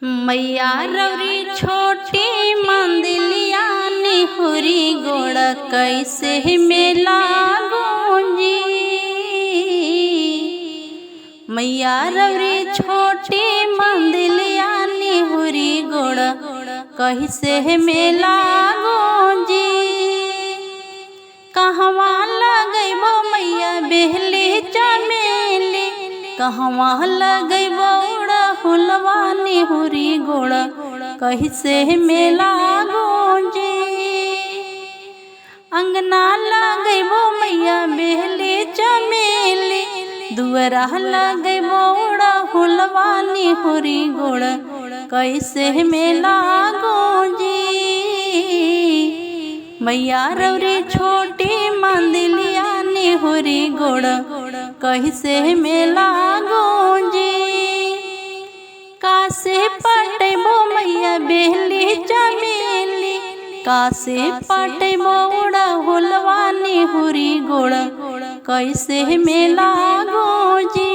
मैया रौरी छोटी मंदिलिया निहुरी गोड़ कैसे मेला गूंजी। मैया रौरी छोटी मंदिलिया निहुरी गोड़ कैसे मेला गूंजी। कहवा लगैबो मैया बेहली चमेली, कहवा लगैबो हुलवा निहुरी गोड़ कैसे मेला गूंजी। अंगना लगैबो मैया बेहली चमेली, दुअरा लगैबो हुलवा निहुरी गोड़ कैसे मेला गूंजी। मैया रौरी छोटी मंदिलिया निहुरी गोड़ कैसे मेला गूंजी। कासे पटैबो मैया बेहली चमेली, कासे पटैबो हुलवा निहुरी गोड़ कैसे मेला गूंजी।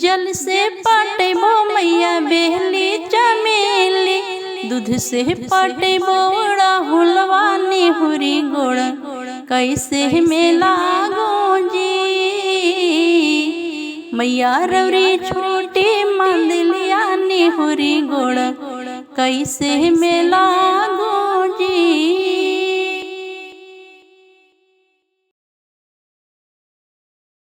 जल से पटैबो मैया बेहली चमेली, दूध से पटैबो हुलवा निहुरी गोड़ कैसे मेला गूंजी। मैया रौरी छोटी मंदिलिया निहुरी गोड़ कैसे मेला गूंजी।